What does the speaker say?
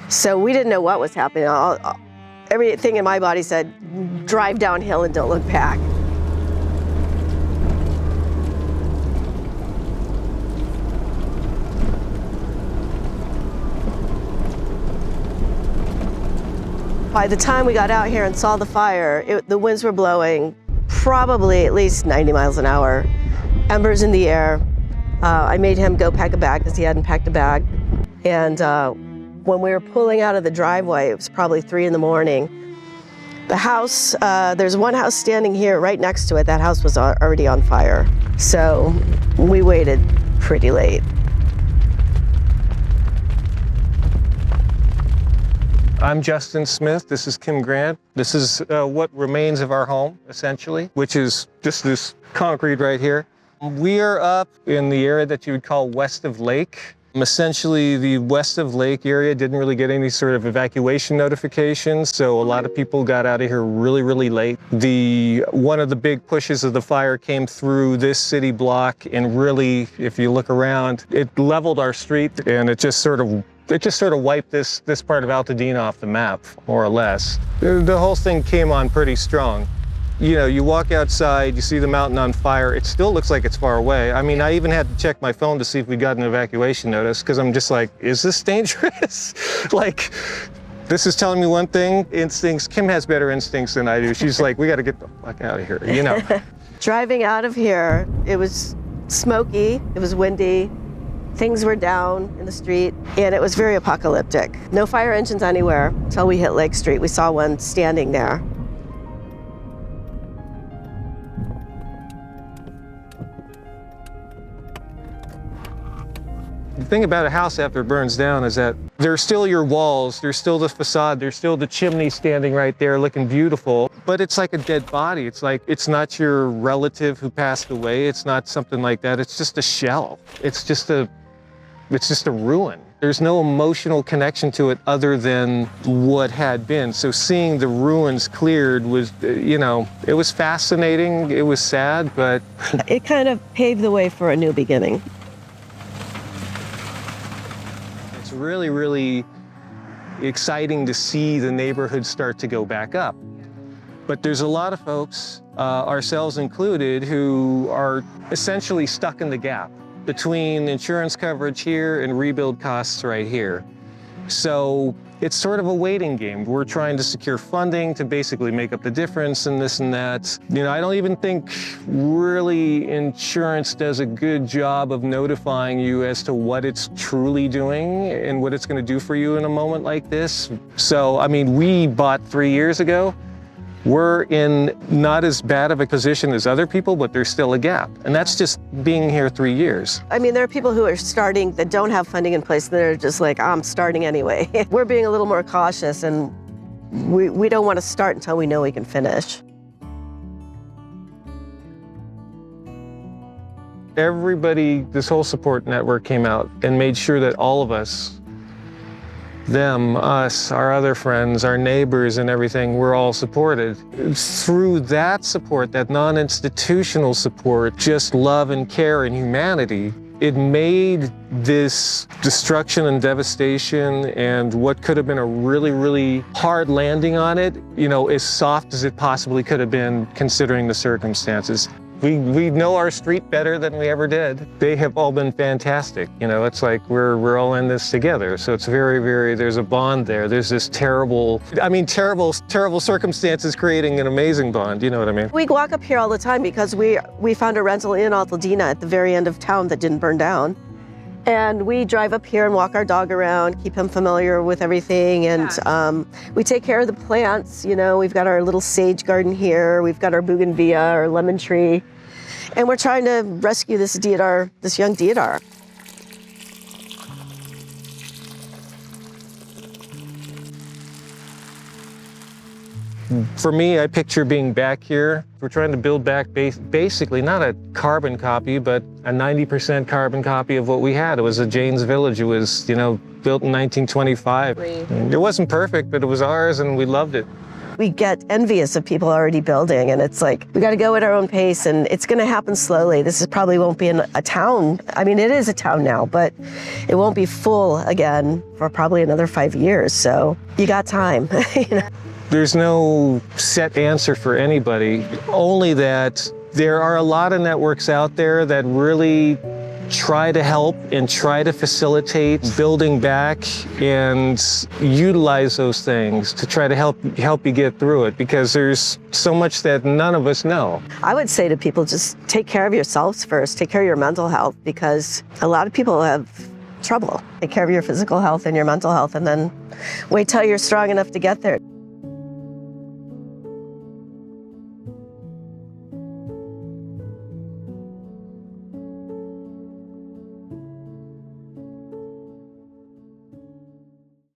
So we didn't know what was happening. Everything in my body said, drive downhill and don't look back. By the time we got out here and saw the fire, the winds were blowing probably at least 90 miles an hour. Embers in the air. I made him go pack a bag because he hadn't packed a bag. And when we were pulling out of the driveway, it was probably 3 in the morning. The house, there's one house standing here right next to it. That house was already on fire. So we waited pretty late. I'm Justin Smith. This is Kim Grant. This is what remains of our home, essentially, which is just this concrete right here. We are up in the area that you would call west of Lake. Essentially, the west of Lake area didn't really get any sort of evacuation notifications, so a lot of people got out of here really, really late. One of the big pushes of the fire came through this city block, and really, if you look around, it leveled our street, and it just sort of wiped this part of Altadena off the map, more or less. The whole thing came on pretty strong. You know, you walk outside, you see the mountain on fire, it still looks like it's far away. I mean, I even had to check my phone to see if we got an evacuation notice, because I'm just like, is this dangerous? Like, this is telling me one thing, instincts. Kim has better instincts than I do. She's like, we got to get the fuck out of here, you know. Driving out of here, it was smoky, it was windy, things were down in the street, and it was very apocalyptic. No fire engines anywhere until we hit Lake Street. We saw one standing there. The thing about a house after it burns down is that there's still your walls, there's still the facade, there's still the chimney standing right there looking beautiful, but it's like a dead body. It's like, it's not your relative who passed away. It's not something like that. It's just a shell. It's just a ruin. There's no emotional connection to it other than what had been. So seeing the ruins cleared was, you know, it was fascinating. It was sad, but it kind of paved the way for a new beginning. It's really, really exciting to see the neighborhood start to go back up. But there's a lot of folks, ourselves included, who are essentially stuck in the gap between insurance coverage here and rebuild costs right here. So it's sort of a waiting game. We're trying to secure funding to basically make up the difference and this and that. You know, I don't even think really insurance does a good job of notifying you as to what it's truly doing and what it's going to do for you in a moment like this. So, I mean, we bought 3 years ago. We're in not as bad of a position as other people, but there's still a gap. And that's just being here 3 years. I mean, there are people who are starting that don't have funding in place that are just like, I'm starting anyway. We're being a little more cautious, and we don't want to start until we know we can finish. Everybody, this whole support network came out and made sure that all of us, them, us, our other friends, our neighbors and everything, we're all supported. Through that support, that non-institutional support, just love and care and humanity, it made this destruction and devastation and what could have been a really, really hard landing on it, you know, as soft as it possibly could have been considering the circumstances. We know our street better than we ever did. They have all been fantastic. You know, it's like we're all in this together. So it's very, very, there's a bond there. There's this terrible circumstances creating an amazing bond. You know what I mean? We walk up here all the time because we found a rental in Altadena at the very end of town that didn't burn down. And we drive up here and walk our dog around, keep him familiar with everything. And we take care of the plants. You know, we've got our little sage garden here. We've got our bougainvillea, our lemon tree. And we're trying to rescue this deodar, this young deodar. For me, I picture being back here. We're trying to build back basically not a carbon copy, but a 90% carbon copy of what we had. It was a Jane's Village. It was, you know, built in 1925. It wasn't perfect, but it was ours and we loved it. We get envious of people already building, and it's like, we got to go at our own pace, and it's going to happen slowly. This probably won't be a town. I mean, it is a town now, but it won't be full again for probably another 5 years. So you got time. You know? There's no set answer for anybody, only that there are a lot of networks out there that really try to help and try to facilitate building back and utilize those things to try to help you get through it, because there's so much that none of us know. I would say to people, just take care of yourselves first, take care of your mental health, because a lot of people have trouble. Take care of your physical health and your mental health, and then wait till you're strong enough to get there.